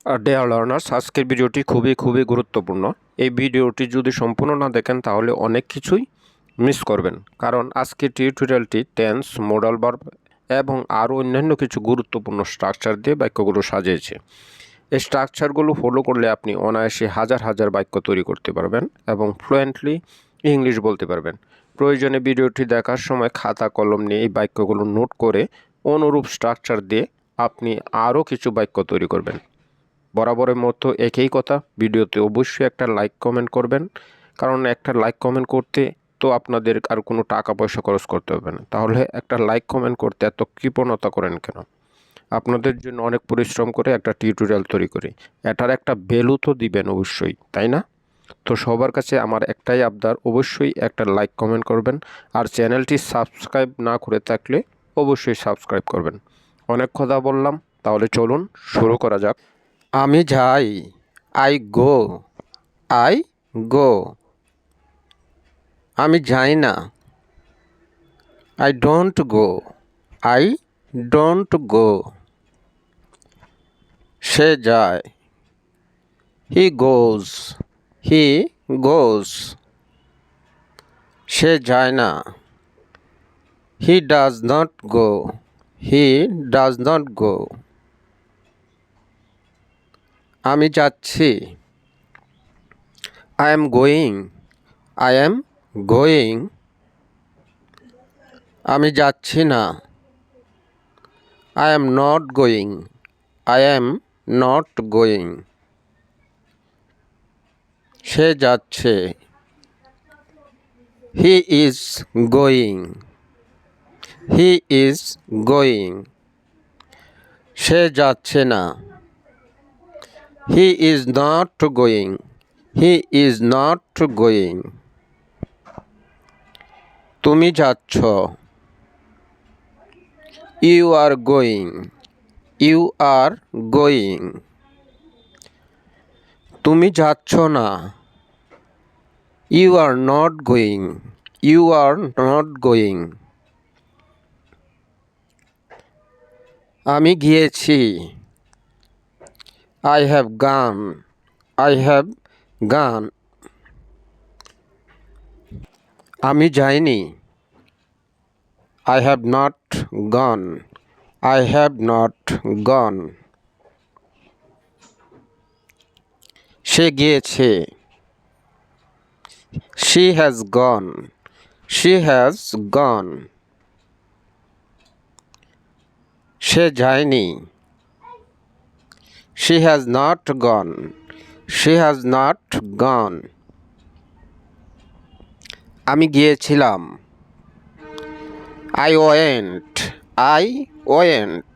Dear learners, আজকের ভিডিওটি খুবই গুরুত্বপূর্ণ। এই ভিডিওটি যদি সম্পূর্ণ না দেখেন তাহলে অনেক কিছুই মিস করবেন, কারণ আজকের টিউটোরিয়ালটি টেন্স, মডাল ভার্ব এবং আরও অন্যান্য কিছু গুরুত্বপূর্ণ স্ট্রাকচার দিয়ে বাক্যগুলো সাজিয়েছে। এই স্ট্রাকচারগুলো ফলো করলে আপনি অনায়াসে হাজার বাক্য তৈরি করতে পারবেন এবং ফ্লুয়েন্টলি ইংলিশ বলতে পারবেন। প্রয়োজনে ভিডিওটি দেখার সময় খাতা কলম নিয়ে এই বাক্যগুলো নোট করে অনুরূপ স্ট্রাকচার দিয়ে আপনি আরও কিছু বাক্য তৈরি করবেন। বরাবরের মতো একই কথা, ভিডিওতে অবশ্যই একটা লাইক কমেন্ট করবেন, কারণ একটা লাইক কমেন্ট করতে তো আপনাদের আর কোনো টাকা পয়সা খরচ করতে হবে না। তাহলে একটা লাইক কমেন্ট করতে এত কৃপণতা করেন কেন? আপনাদের জন্য অনেক পরিশ্রম করে একটা টিউটোরিয়াল তৈরি করি, এটার একটা ভ্যালু তো দিবেন অবশ্যই, তাই না? তো সবার কাছে আমার একটাই আবদার, অবশ্যই একটা লাইক কমেন্ট করবেন, আর চ্যানেলটি সাবস্ক্রাইব না করে থাকলে অবশ্যই সাবস্ক্রাইব করবেন। অনেক কথা বললাম, তাহলে চলুন শুরু করা যাক। আমি যাই, আই গো, আই গো। আমি যাই না, I don't go, I don't go. সে যায়, হি গোজ, হি গোজ। সে যায় না, he does not go, he does not go. আমি যাচ্ছি, I am going, I am going. আমি যাচ্ছি না, I am not going, I am not going. সে যাচ্ছে, he is going, he is going. সে যাচ্ছে না, he is not going, he is not going. তুমি যাচ্ছ, you are going, you are going. তুমি যাচ্ছ না, you are not going, you are not going. আমি গিয়েছি, I have gone, I have gone. আমি যাইনি, I have not gone, I have not gone. সে গিয়েছে, she has gone, she has gone. সে যায়নি, she has not gone, she has not gone. আমি গিয়েছিলাম, আই ওয়েন্ট, আই ওয়েন্ট।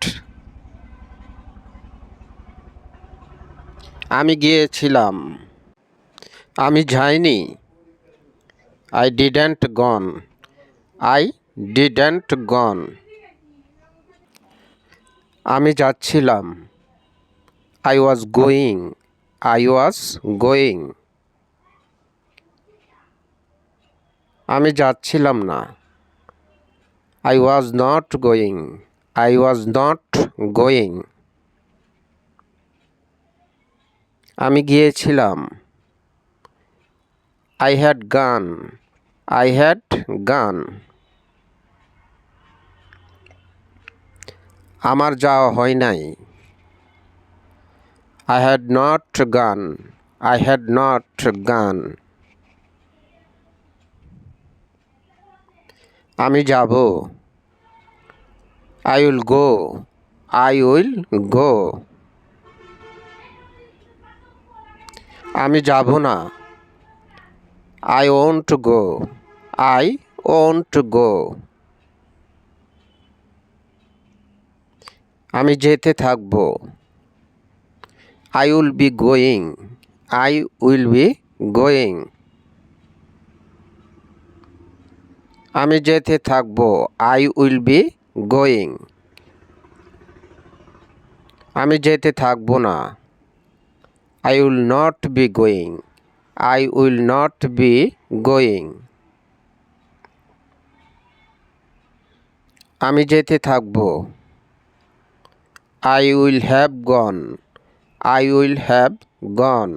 আমি গিয়েছিলাম, আমি যাইনি, I didn't gone, I didn't gone. আমি যাচ্ছিলাম, I was going, I was going. আমি যাচ্ছিলাম না, I was not going, I was not going. আমি গিয়েছিলাম, I had gone, I had gone. আমার যাওয়া হয় নাই, I had not gone, I had not gone. আমি যাব, I will go, I will go. আমি যাব না, I won't go, I won't go. আমি যেতে থাকব, I will be going, I will be going. আমি যেতে থাকব, আই উইল বি গোয়িং। আমি যেতে থাকব না, I will not be going, I will not be going. আমি যেতে থাকব, I will have gone, I will have gone.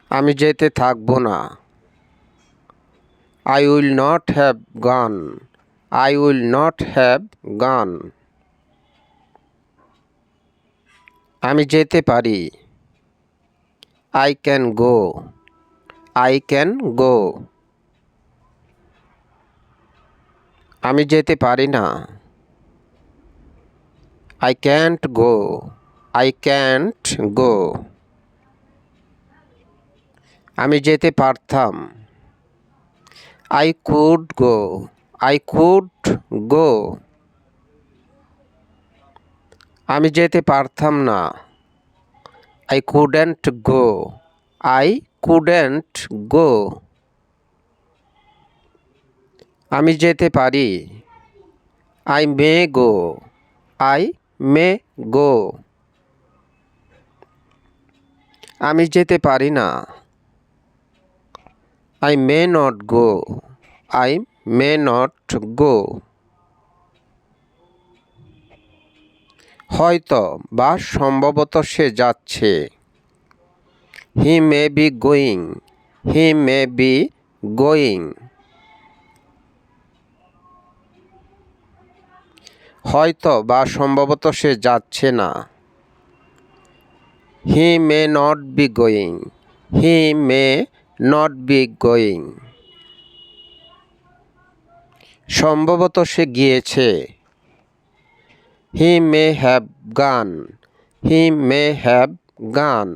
আমি যেতে থাকবো না। I will not have gone. I will not have gone. আমি যেতে পারি। I can go. I can go. আমি যেতে পারি না। I can't go. I can't go. আমি যেতে পারতাম। I could go. I could go. আমি যেতে পারতাম না। I couldn't go. I couldn't go. আমি যেতে পারি। I may go. I may go. আমি যেতে পারি না। I may not go. I may not go. হয়তো বা সম্ভবত সে যাচ্ছে। He may be going. He may be going. হয়তো বা সম্ভবত সে যাচ্ছে না। He may not be going. He may not be going. সম্ভবত সে গিয়েছে। He may have gone. He may have gone.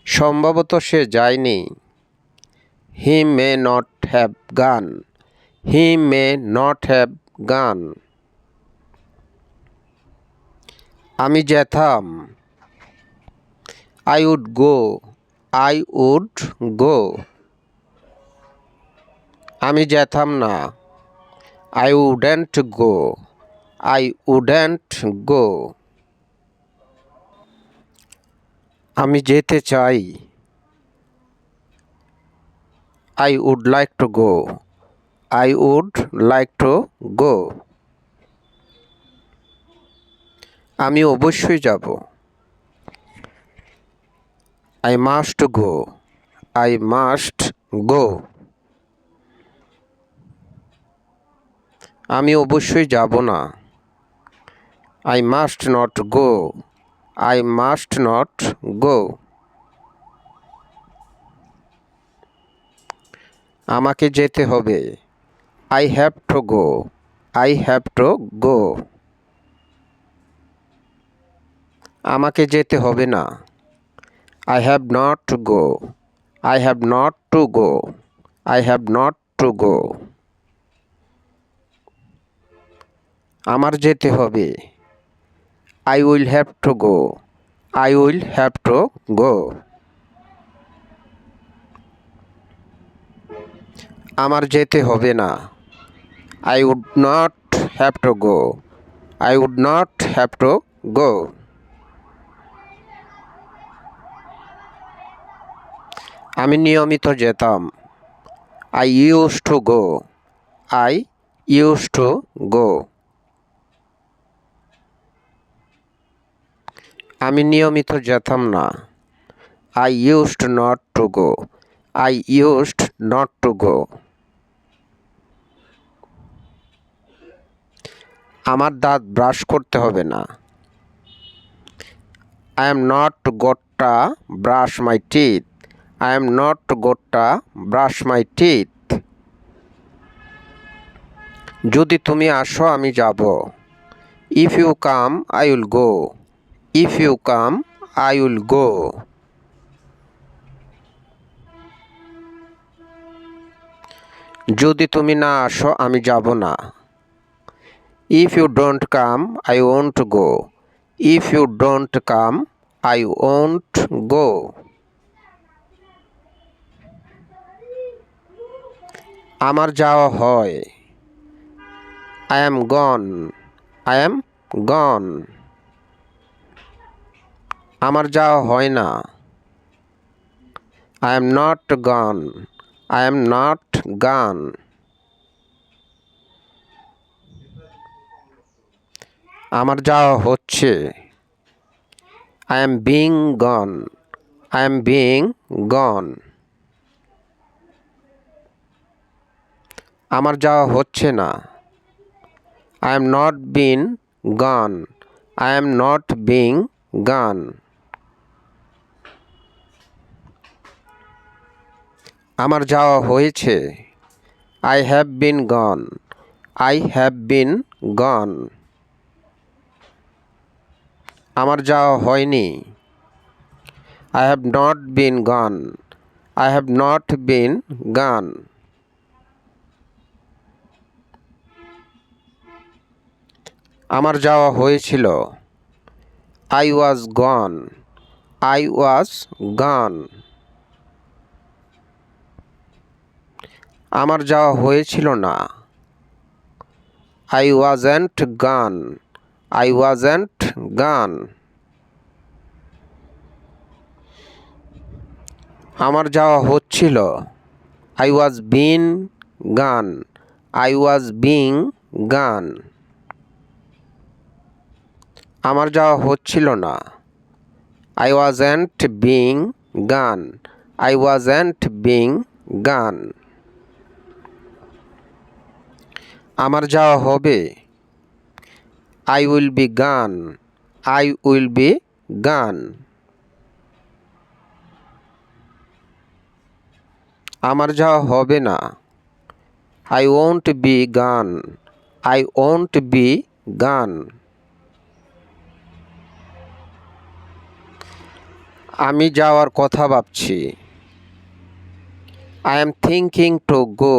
সম্ভবত সে যায়নি। He may not have gone. He may not have gone. আমি যেতাম। I would go. I would go. আমি যেতাম না। I wouldn't go. I wouldn't go. আমি যেতে চাই। I would like to go. I would like to go. আমি অবশ্যই যাব। I must go. I must go. আমি অবশ্যই যাব না। I must not go. I must not go. আমাকে যেতে হবে। I have to go. I have to go. আমাকে যেতে হবে না। I have not to go. I have not to go. I have not to go. আমার যেতে হবে। I will have to go. I will have to go. আমার যেতে হবে না। I would not have to go. I would not have to go. আমি নিয়মিত যেতাম। I used to go. I used to go. আমি নিয়মিত যেতাম না। I used not to go. I used not to go. আমার দাঁত ব্রাশ করতে হবে না। I am not gotta brush my teeth. I am not gotta brush my teeth. যদি তুমি আসো আমি যাব। If you come, I will go. If you come, I will go. যদি তুমি না আসো আমি যাব না। If you don't come, I won't go. If you don't come, I won't go. আমার যাওয়া হয়। I am gone. I am gone. আমার যাওয়া হয় না। I am not gone. I am not gone. আমার যাওয়া হচ্ছে। I am being gone. I am being gone. আমার যাওয়া হচ্ছে না। I am not being gone. I am not being gone. আমার যাওয়া হয়েছে। I have been gone. I have been gone. আমার যাওয়া হয়নি। I have not been gone. I have not been gone. আমার যাওয়া হয়েছিল। I was gone. I was gone. আমার যাওয়া হয়েছিল না। I wasn't gone. I wasn't gone. আমার যাওয়া হচ্ছিল। I was being gone. I was being gone. আমার যাওয়া হচ্ছিল না। I wasn't being gone. I wasn't being gone. আমার যাওয়া হবে। I will be gone. I will be gone. আমার যাওয়া হবে না। I won't be gone. I won't be gone. আমি যাওয়ার কথা ভাবছি। I am thinking to go.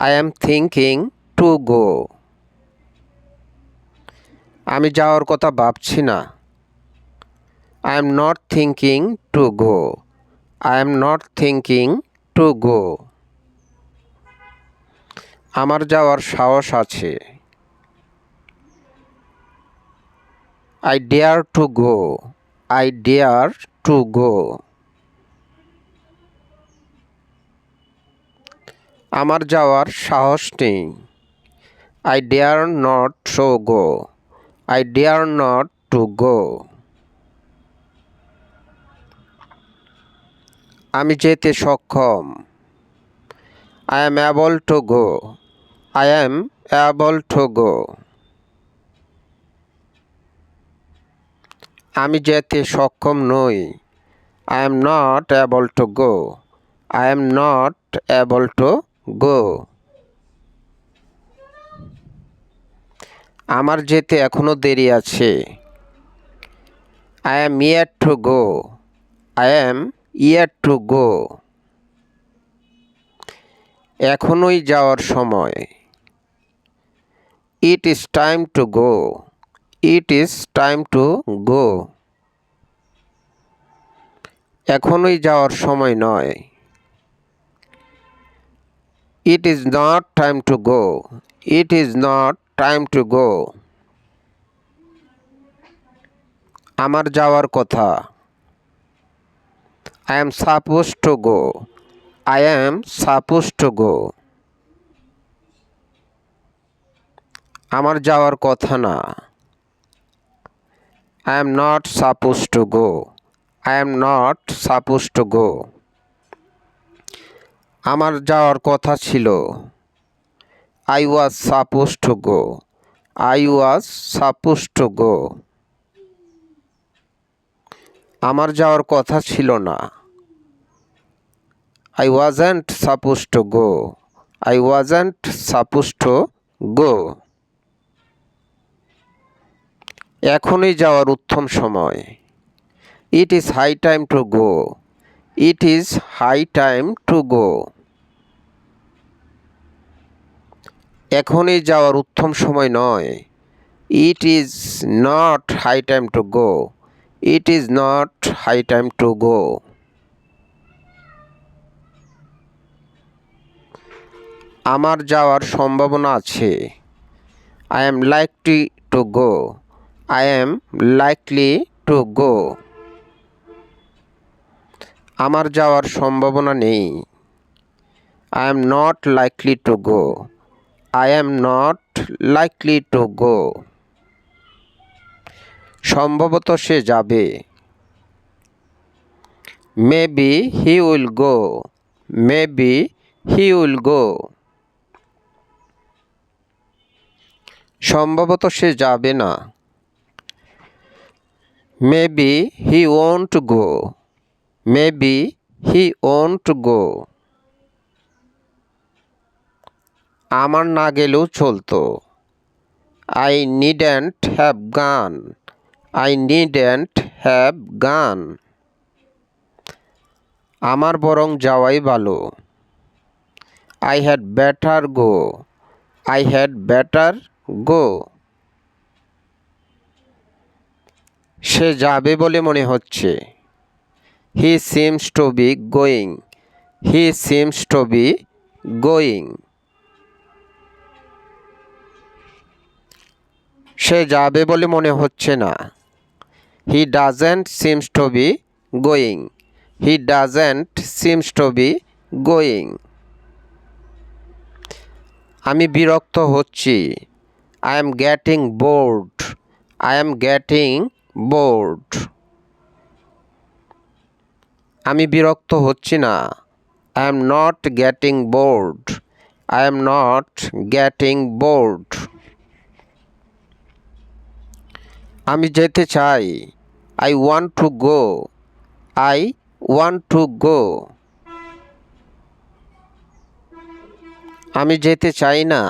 I am thinking to go. আমি যাওয়ার কথা ভাবছি না। I am not thinking to go. I am not thinking to go. আমার যাওয়ার সাহস আছে। I dare to go. I dare to go. আমার যাওয়ার সাহস নেই। I dare not to go. I dare not to go. আমি যেতে সক্ষম। I am able to go. I am able to go. আমি যেতে সক্ষম নই। I am not able to go. I am not able to go. আমার যেতে এখনো দেরি আছে। I am yet to go. I am yet to go. এখনই যাওয়ার সময়। It is time to go. It is time to go. এখনই যাওয়ার সময় নয়। It is not time to go. It is not time to go. আমার যাওয়ার কথা। I am supposed to go. I am supposed to go. আমার যাওয়ার কথা না। I am not supposed to go. I am not supposed to go. আমার যাওয়ার কথা ছিল। I was supposed to go. I was supposed to go. আমার যাওয়ার কথা ছিল না। I wasn't supposed to go. I wasn't supposed to go. এখনই যাওয়ার উত্তম সময়। It is high time to go. It is high time to go. এখনই যাওয়ার উত্তম সময় নয়। It is not high time to go. It is not high time to go. আমার যাওয়ার সম্ভাবনা আছে। I am likely to go. I am likely to go. আমার যাওয়ার সম্ভাবনা নেই। I am not likely to go. I am not likely to go. সম্ভবত সে যাবে। Maybe he will go. Maybe he will go. সম্ভবত সে যাবে না। Maybe he won't go. Maybe he won't go. আমার না গেলেও চলতো। I needn't have gone. I needn't have gone. আমার বরং যাওয়াই ভালো। I had better go. I had better go. সে যাবে বলে মনে হচ্ছে। He seems to be going. He seems to be going. সে যাবে বলে মনে হচ্ছে না। He doesn't seems to be going. He doesn't seems to be going. আমি বিরক্ত হচ্ছি। I am getting board. I am getting board. আমি বিরক্ত হচ্ছি না। I am not getting board. I am not getting board. আমি যেতে চাই। I want to go. I want to go. আমি যেতে চাই না।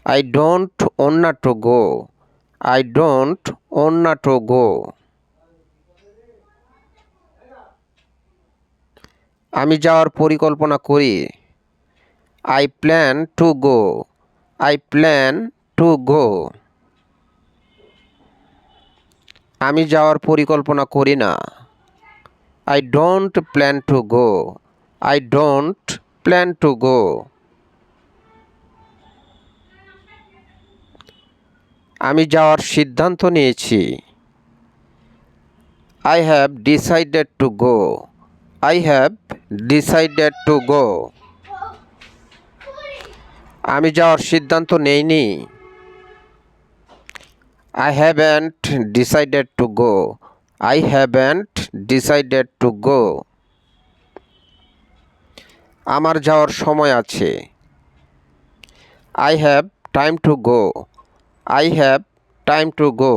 I don't want to go. I don't want to go. আমি যাওয়ার পরিকল্পনা করি। I plan two go. I plan two go. আমি যাওয়ার পরিকল্পনা করি না। I don't plan two go. I don't plan two go. আমি যাওয়ার সিদ্ধান্ত নিয়েছি। I have decided to go. I have decided to go. আমি যাওয়ার সিদ্ধান্ত নেইনি। I haven't decided to go. I haven't decided to go. আমার যাওয়ার সময় আছে। I have time to go. I have time to go.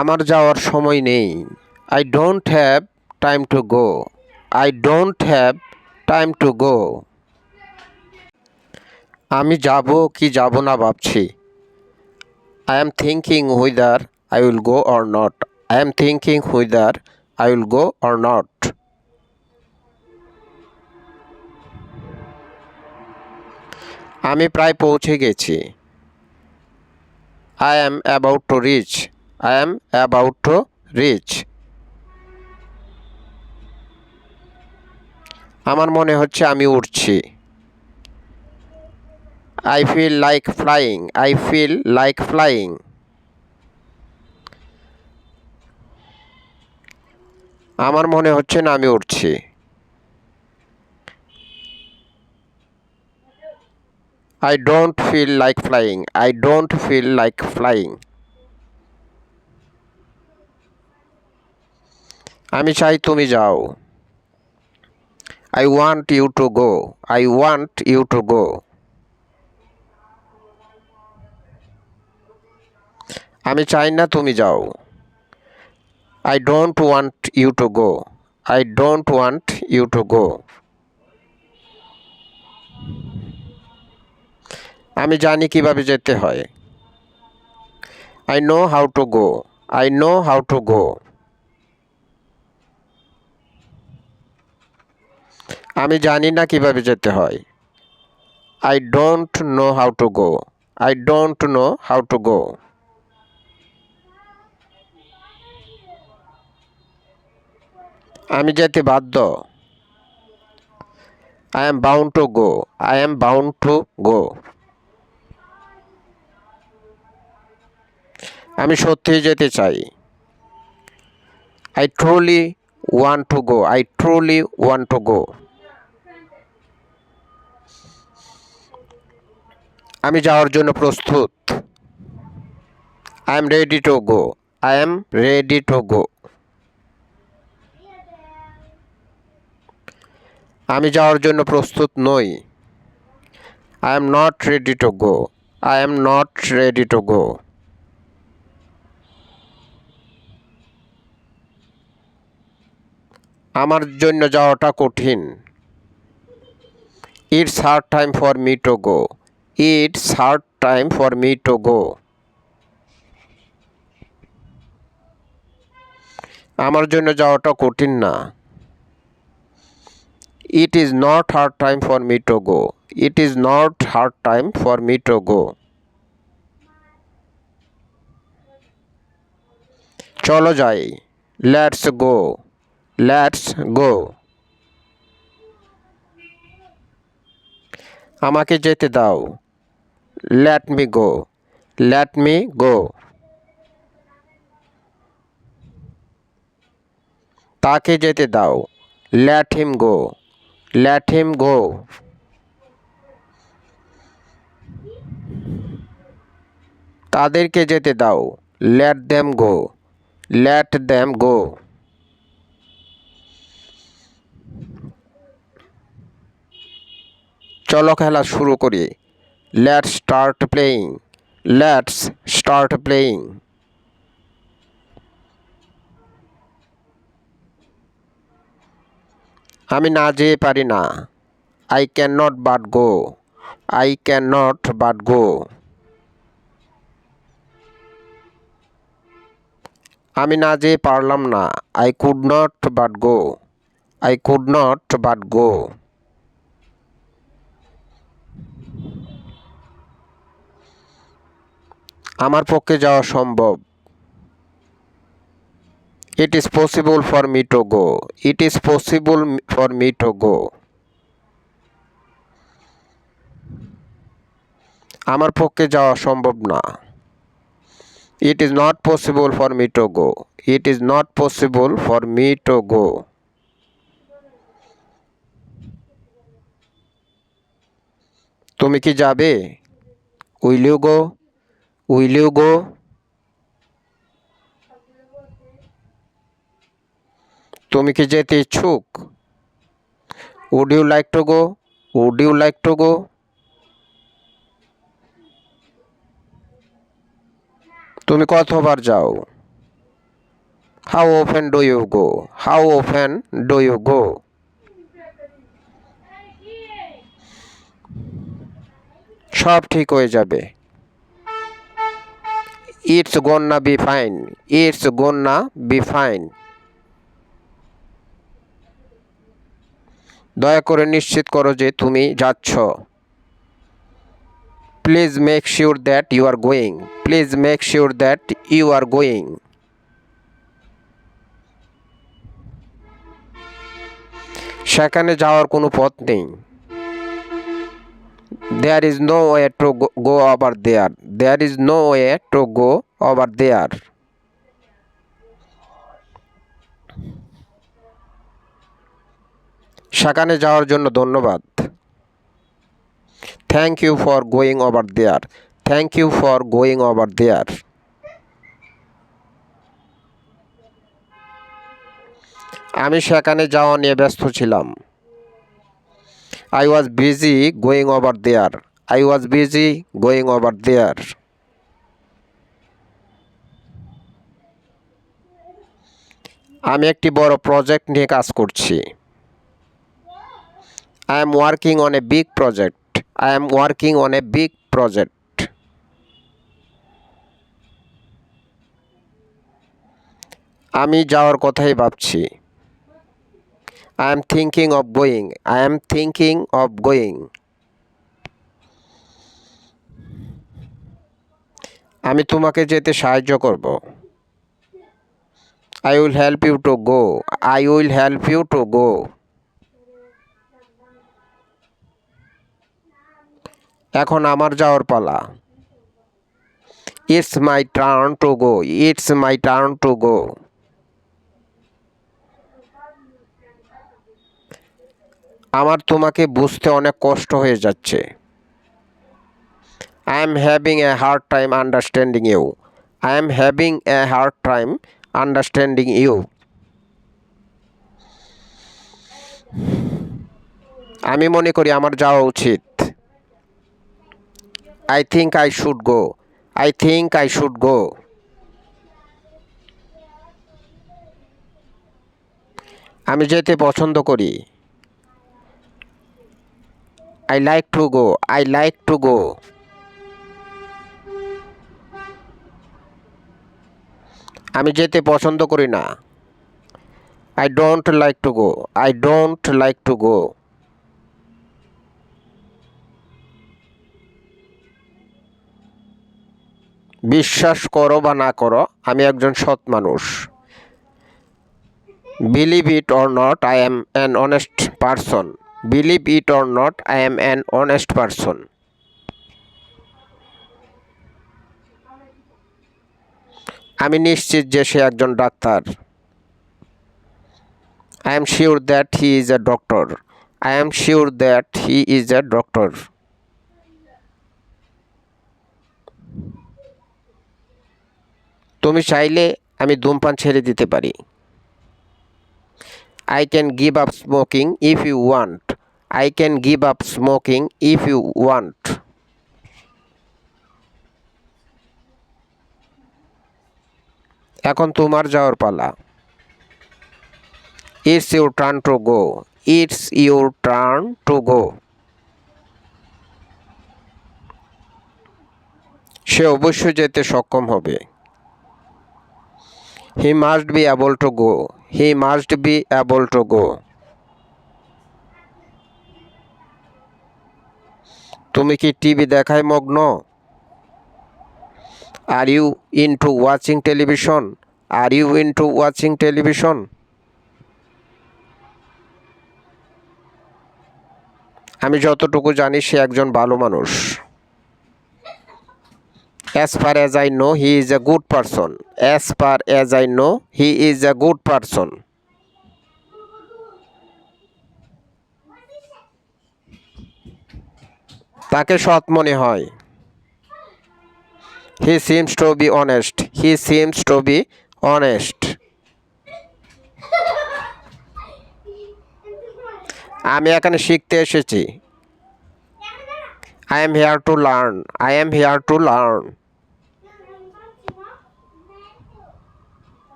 আমার যাওয়ার সময় নেই। I don't have time to go. I don't have time to go. আমি যাব কি যাব না ভাবছি। I am thinking whether I will go or not. I am thinking whether I will go or not. আমি প্রায় পৌঁছে গেছি। I am about to reach. I am about to reach. আমার মনে হচ্ছে আমি উড়ছি। I feel like flying. I feel like flying. আমার মনে হচ্ছে না আমি উড়ছি। I don't feel like flying. I don't feel like flying. আমি চাই তুমি যাও। I want you to go. I want you to go. আমি চাই না তুমি যাও। I don't want you to go. I don't want you to go. আমি জানি কিভাবে যেতে হয়। I know how to go. I know how to go. আমি জানি না কিভাবে যেতে হয়। I don't know how to go. I don't know how to go. আমি যেতে বাধ্য। I am bound to go. I am bound to go. আমি সত্যিই যেতে চাই। I truly want to go. I truly want to go. আমি যাওয়ার জন্য প্রস্তুত। I am ready to go. I am ready to go. আমি যাওয়ার জন্য প্রস্তুত নই। I am not ready to go. I am not ready to go. আমার জন্য যাওয়াটা কঠিন। It's hard time for me two go. It's hard time for me two go. আমার জন্য যাওয়াটা কঠিন না। It is not hard time for me to go. It is not hard time for me to go. চলো যাই। Let's go. Let's go. আমাকে যেতে দাও। Let me go. Let me go. তাকে যেতে দাও। লেট হিম গো। লেট হিম গো। তাদেরকে যেতে দাও। লেট দেম গো। লেট দেম গো। চলো খেলা শুরু করি। Let's start playing. Let's start playing. আমি না যেয়ে পারি না। I can not but go. I can not but গো। আমি না যেয়ে পারলাম না। I could not but go. I could not but গো। আমার পক্ষে যাওয়া সম্ভব। It is possible for me to go. It is possible for me two go. আমার পক্ষে যাওয়া সম্ভব না। It is not possible for me to go. It is not possible for me two go. তুমি কি যাবে? Will you go? Will you go? তুমি কি যেতে ইচ্ছুক? Would you like to go? Would you like to go? তুমি কতবার যাও? How often do you go? How often do you go? সব ঠিক হয়ে যাবে। It's gonna be fine. It's gonna be fine. দয়া করে নিশ্চিত করো যে তুমি যাচ্ছ। Please make sure that you are going. Please make sure that you are going. সেখানে যাওয়ার কোনো পথ নেই। There is no way to go over there. There is no way to go over there. সেখানে যাওয়ার জন্য ধন্যবাদ। Thank you for going over there. Thank you for going over there. আমি সেখানে যাওয়া নিয়ে ব্যস্ত ছিলাম। I was busy going over there. I was busy going over there. আমি একটি বড় প্রজেক্ট নিয়ে কাজ করছি। I am working on a big project. I am working on a big project. আমি যাওয়ার কথাই ভাবছি। I am thinking of going. I am thinking of going. আমি তোমাকে যেতে সাহায্য করব। I will help you to go. I will help you to go. এখন আমার যাওয়ার পালা। It's my turn to go. It's my turn to go. আমার তোমাকে বুঝতে অনেক কষ্ট হয়ে যাচ্ছে। I am having a hard time understanding you. I am having a hard time understanding you. আমি মনে করি আমার যাওয়া উচিত। I think I should go. I think I should go. আমি যেতে পছন্দ করি। I like to go. I like to go. আমি যেতে পছন্দ করি না। I don't like to go. I don't like to go. বিশ্বাস করো বা না করো, আমি একজন সৎ মানুষ। Believe it or not, I am an honest person. Believe it or not, I am an honest person. আমি নিশ্চিত যে সে একজন doctor. I am sure that he is a doctor. I am sure that he is a doctor. তুমি চাইলে আমি ধূমপান ছেড়ে দিতে পারি। I can give up smoking if you want. I can give up smoking if you want. এখন তোমার যাওয়ার পালা। It's your turn to go. It's your turn to go. সে অবশ্যই যেতে সক্ষম হবে। He must be able to go. He must be able to go. তুমি কি টিভি দেখায় মগ্ন? Are you into watching television? Are you into watching television? আমি যতটুকু জানি সে একজন ভালো মানুষ। As far as I know, he is a good person. As far as I know, he is a good person. তাকে সৎ মনে হয়। He seems to be honest. He seems to be honest. আমি এখানে শিখতে এসেছি। I am here to learn. I am here to learn.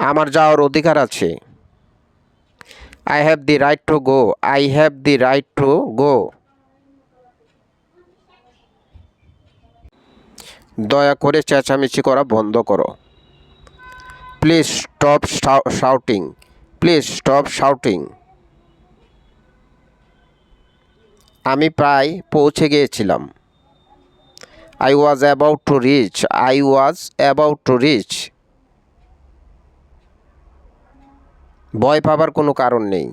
আমার যাওয়ার অধিকার আছে। I have the right to go. I have the right to go. দয়া করে চেঁচামেচি করা বন্ধ করো। Please stop shouting. Please stop shouting. আমি প্রায় পৌঁছে গিয়েছিলাম। I was about to reach. I was about to reach. ভয় পাবার কোনো কারণ নেই।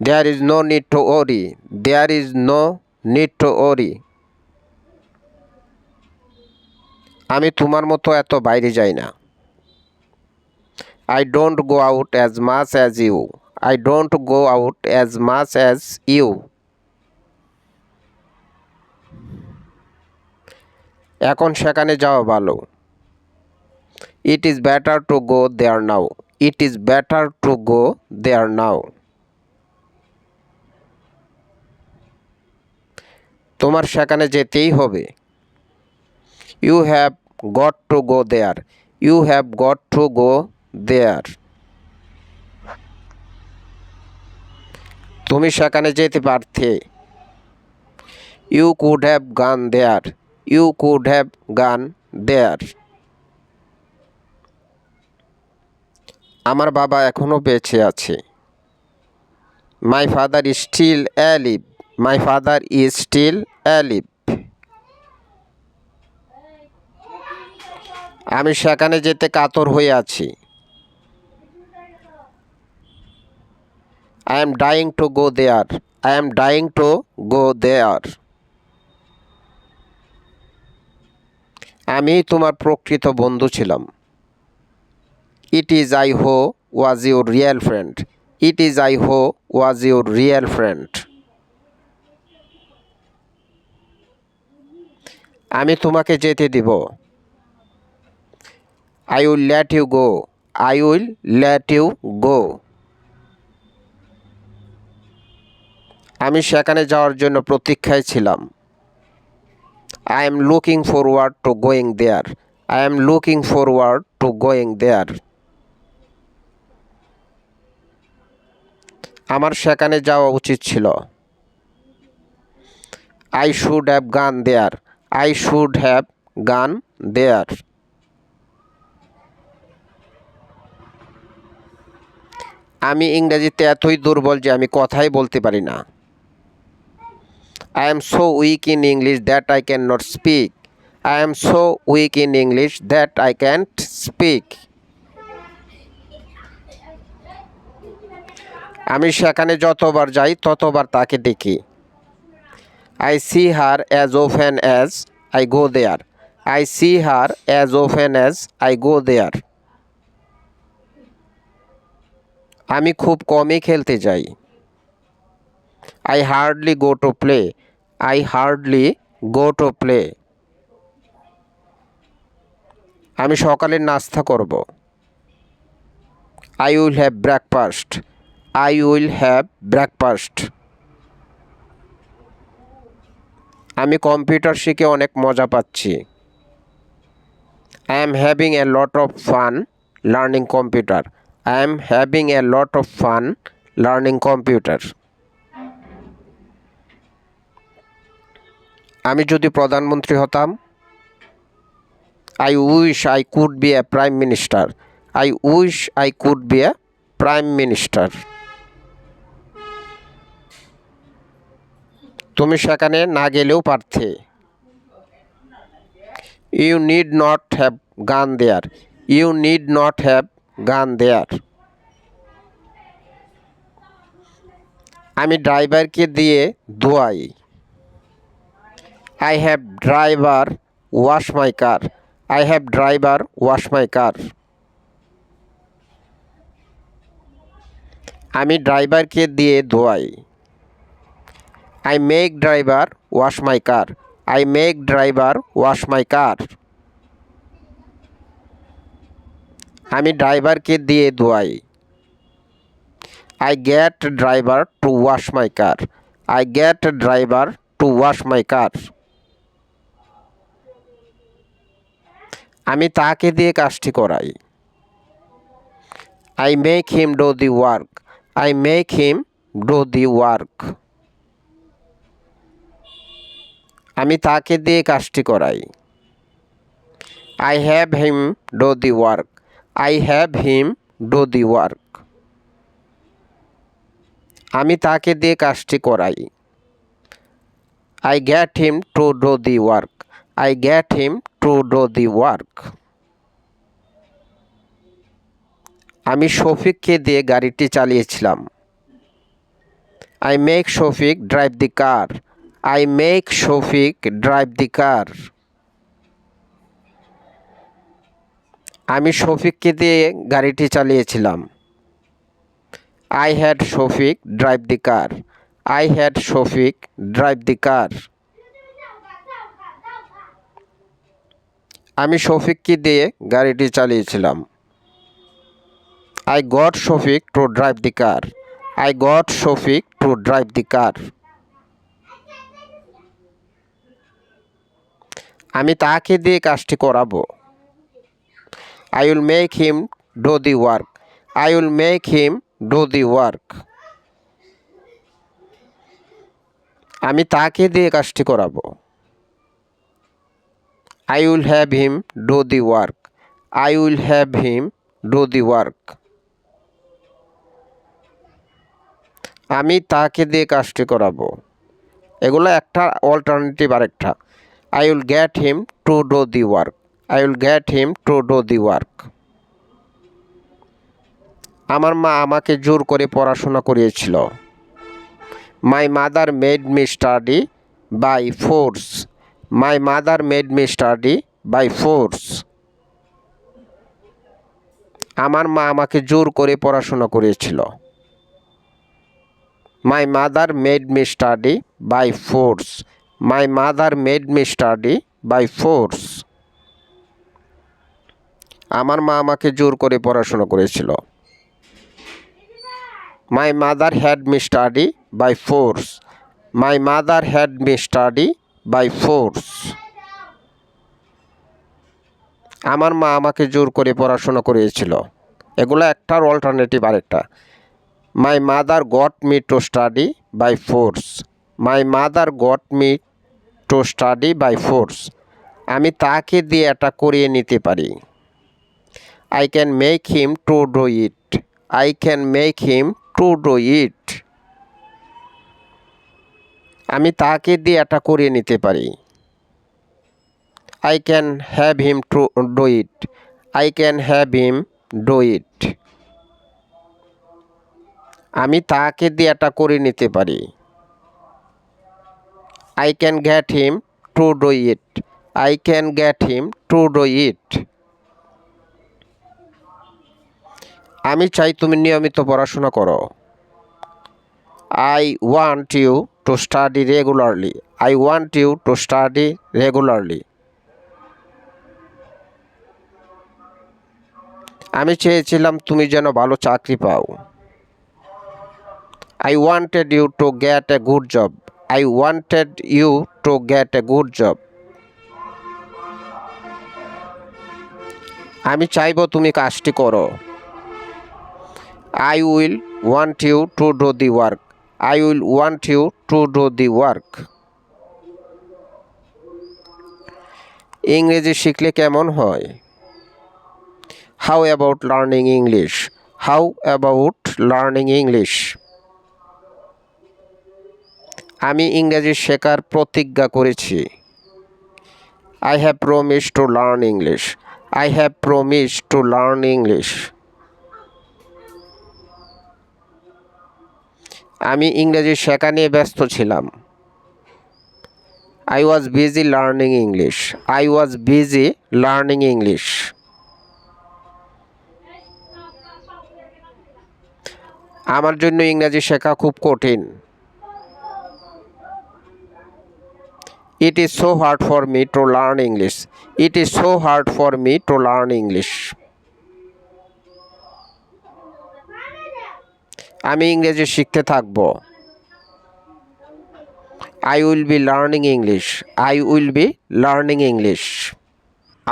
There is no need to worry. There is no need to worry. আমি তোমার মতো এত বাইরে যাই না। I don't go out as much as you. I don't go out as much as you. এখন সেখানে যাওয়া ভালো। It is better to go there now. It is better to go there now. তোমার সেখানে যেতেই হবে। You have got to go there. You have got to go there. তুমি সেখানে যেতে পারতে। You could have gone there. You could have gone there. আমার বাবা এখনো বেঁচে আছে। My father is still alive. My father is still alive. আমি সেখানে যেতে কাতর হয়ে আছি। I am dying to go there. I am dying to go there. আমি তোমার প্রকৃত বন্ধু ছিলাম। It is I who was your real friend. It is I who was your real friend. আমি তোমাকে যেতে দিব। I will let you go. I will let you go. আমি সেখানে যাওয়ার জন্য প্রতীক্ষায় ছিলাম। I am looking forward to going there. I am looking forward to going there. আমার সেখানে যাওয়া উচিত ছিল। আই শুড হ্যাভ গান দেয়ার। আই শুড হ্যাভ গান দেয়ার। আমি ইংরেজিতে এতই দুর্বল যে আমি কথাই বলতে পারি না। I am so weak in English that I cannot speak. I am so weak in English that I can't speak. আমি সেখানে যতবার যাই ততবার তাকে দেখি। I see her as often as I go there. I see her as often as I go there. আমি খুব কমই খেলতে যাই। I hardly go to play. I hardly go to play. আমি সকালে নাস্তা করব। I will have breakfast. I will have breakfast. আমি কম্পিউটার শিখে অনেক মজা পাচ্ছি। I am having a lot of fun learning computer. I am having a lot of fun learning computer. আমি যদি প্রধানমন্ত্রী হতাম। I wish I could be a prime minister. I wish I could be a prime minister. তুমি সেখানে না গেলেও পারতে। You need not have gone there. You need not have gone there. আমি ড্রাইভারকে দিয়ে ধোয়াই। I have driver wash my car. I have driver wash my car. আমি ড্রাইভারকে দিয়ে ধোয়াই। I make driver wash my car. I make driver wash my car. আমি ড্রাইভারকে দিয়ে ধোয়াই। I get driver to wash my car. I get driver to wash my car. আমি তাকে দিয়ে কাজটি করাই। I make him do the work. I make him do the work. আমি তাকে দিয়ে কাজটি করাই। I have him do the work. I have him do the work. আমি তাকে দিয়ে কাজটি করাই। I get him to do the work. I get him to do the work. আমি শফিককে দিয়ে গাড়িটি চালিয়েছিলাম। I make Shofik drive the car. I make Shofik drive the car. আমি শফিককে দিয়ে গাড়িটি চালিয়েছিলাম। I had Shofik drive the car. I had Shofik drive the car. আমি শফিককে দিয়ে গাড়িটি চালিয়েছিলাম। I got Shofik to drive the car. I got Shofik to drive the car. আমি তাকে দিয়ে কাজটি করাবো। I will make him do the work. I will make him do the work. আমি তাকে দিয়ে কাজটি করাবো। I will have him do the work. I will have him do the work. আমি তাকে দিয়ে কাজটি করাবো। এগুলো একটা অল্টারনেটিভ আরেকটা। I will get him to do the work. I will get him to do the work. আমার মা আমাকে জোর করে পড়াশোনা করিয়েছিল। My mother made me study by force. My mother made me study by force. আমার মা আমাকে জোর করে পড়াশোনা করিয়েছিল। My mother made me study by force. My mother made me study by force. আমার মা আমাকে জোর করে পড়াশোনা করেছিল। My mother had me study by force. My mother had me study by force. আমার মা আমাকে জোর করে পড়াশোনা করিয়েছিল। এগুলো একটার অল্টারনেটিভ আরেকটা। My mother got me to study by force. My mother got me to study by force. আমি তাকে দিয়ে এটা করিয়ে নিতে পারি। I can make him to do it. I can make him to do it. আমি তাকে দিয়ে এটা করিয়ে নিতে পারি। I can have him to do it. I can have him do it. আমি তাকে দিয়ে এটা করে নিতে পারি। I can get him to do it. I can get him to do it. আমি চাই তুমি নিয়মিত পড়াশোনা করো। I want you to study regularly. I want you to study regularly. আমি চেয়েছিলাম তুমি যেন ভালো চাকরি পাও। I wanted you to get a good job. I wanted you to get a good job. আমি চাইবো তুমি কাজটি করো। I will want you to do the work. I will want you to do the work. ইংরেজি শিখলে কেমন হয়? How about learning English? How about learning English? আমি ইংরেজি শেখার প্রতিজ্ঞা করেছি। I have promised to learn English. I have promised to learn English. আমি ইংরেজি শেখা নিয়ে ব্যস্ত ছিলাম। I was busy learning English. I was busy learning English. আমার জন্য ইংরেজি শেখা খুব কঠিন। It is so hard for me to learn English. It is so hard for me to learn English. আমি ইংরেজি শিখতে থাকব। I will be learning English. I will be learning English.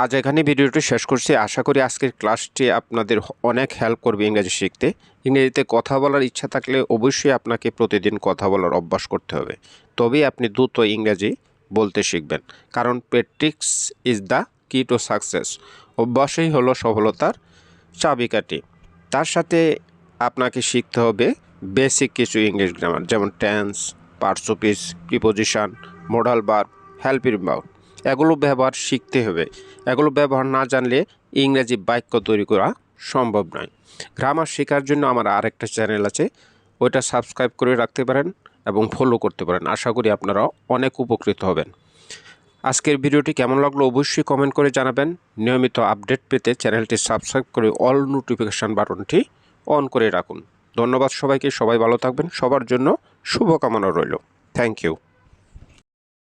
আজ এখানে ভিডিওটি শেষ করছি। আশা করি আজকের ক্লাসটি আপনাদের অনেক হেল্প করবে ইংরেজি শিখতে। ইংরেজিতে কথা বলার ইচ্ছা থাকলে অবশ্যই আপনাকে প্রতিদিন কথা বলার অভ্যাস করতে হবে, তবেই আপনি দ্রুত ইংরেজি বলতে শিখবেন। কারণ প্র্যাকটিস ইজ দ্য কি টু সাকসেস। অভ্যাসই হলো সফলতার চাবিকাঠি। তার সাথে আপনাকে শিখতে হবে বেসিক কিছু ইংলিশ গ্রামার, যেমন tense, parts of speech, preposition, modal verb, helping verb. এগুলো ব্যবহার শিখতে হবে। এগুলো ব্যবহার না জানলে ইংরেজি বাক্য তৈরি করা সম্ভব নয়। গ্রামার শেখার জন্য আমার আরেকটা চ্যানেল আছে, ওইটা সাবস্ক্রাইব করে রাখতে পারেন এবং ফলো করতে পারেন। আশা করি আপনারা অনেক উপকৃত হবেন। আজকের ভিডিওটি কেমন লাগলো অবশ্যই কমেন্ট করে জানাবেন। নিয়মিত আপডেট পেতে চ্যানেলটি সাবস্ক্রাইব করে অল নোটিফিকেশান বাটনটি অন করে রাখুন। ধন্যবাদ সবাইকে। সবাই ভালো থাকবেন। সবার জন্য শুভকামনা রইল। Thank you.